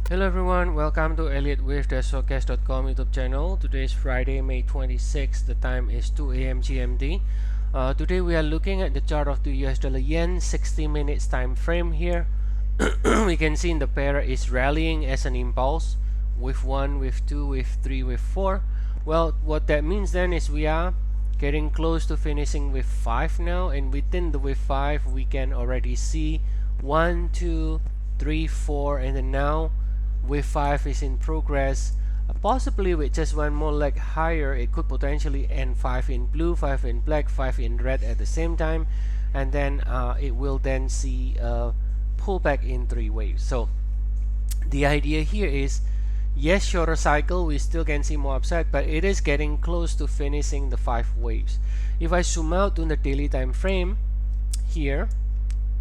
Hello everyone, welcome to elliotwaveforecast.com YouTube channel. Today is Friday, May 26th. The time is 2 a.m. GMT. Today we are looking at the chart of the US dollar yen 60 minutes time frame here. We can see in the pair is rallying as an impulse with 1, with 2, with 3, with 4. Well, what that means then is we are getting close to finishing with 5 now, and within the with 5 we can already see 1, 2, 3, 4, and then now wave 5 is in progress. Possibly with just one more leg higher, it could potentially end 5 in blue, 5 in black, 5 in red at the same time, and then it will then see a pullback in 3 waves. So the idea here is, yes, shorter cycle, we still can see more upside, but it is getting close to finishing the 5 waves. If I zoom out on the daily time frame here,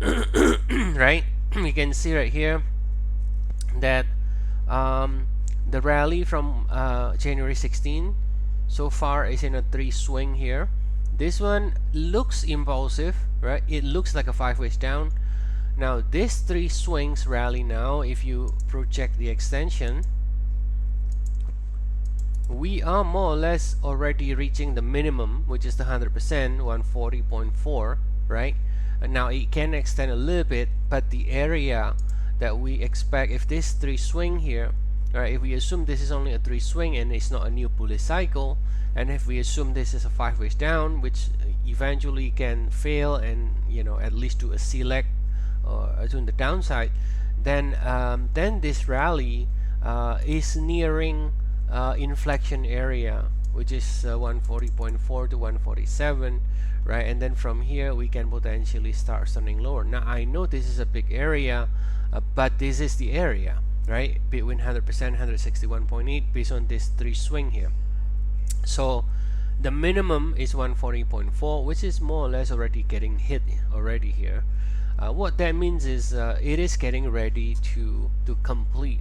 right, we can see right here that the rally from January 16 so far is in a 3 swing here. This one looks impulsive, right? It looks like a 5 ways down. Now this 3 swings rally now, if you project the extension, we are more or less already reaching the minimum, which is the 100%, 140.4, right? And now it can extend a little bit, but the area that we expect, if this 3 swing here, right, if we assume this is only a 3 swing and it's not a new bullish cycle, and if we assume this is a 5 ways down, which eventually can fail and at least do a C leg to the downside, then this rally is nearing inflection area, which is 140.4 to 147, right? And then from here we can potentially start turning lower. Now I know this is a big area, but this is the area, right, between 100%, 161.8 based on this 3 swing here. So the minimum is 140.4, which is more or less already getting hit already here. What that means is it is getting ready to complete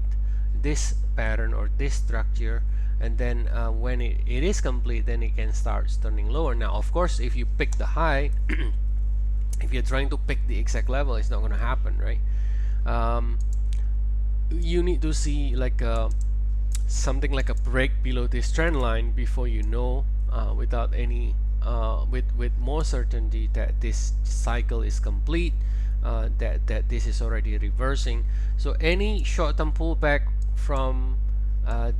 this pattern or this structure, and then when it is complete, then it can start turning lower. Now of course, if you pick the high, if you're trying to pick the exact level, it's not going to happen, right? You need to see like something like a break below this trend line before you know without any with more certainty that this cycle is complete, that this is already reversing. So any short-term pullback from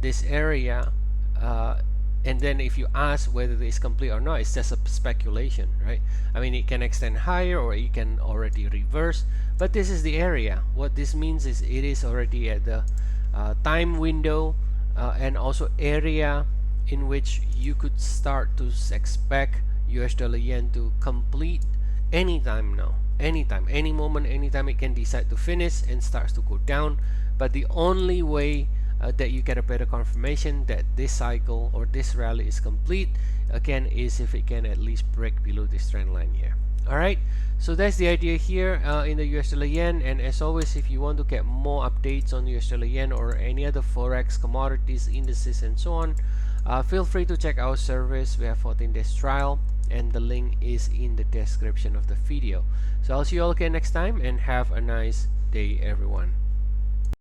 this area, and then if you ask whether it is complete or not, it's just a speculation, right? I mean, it can extend higher or it can already reverse, but this is the area. What this means is it is already at the time window and also area in which you could start to expect US dollar yen to complete anytime now, anytime, any moment, anytime it can decide to finish and starts to go down. But the only way that you get a better confirmation that this cycle or this rally is complete again is if it can at least break below this trend line here. Alright, so that's the idea here in the US dollar yen. And as always, if you want to get more updates on US dollar yen or any other forex, commodities, indices and so on, feel free to check our service. We have 14 days trial and the link is in the description of the video. So I'll see you all again next time, and have a nice day everyone.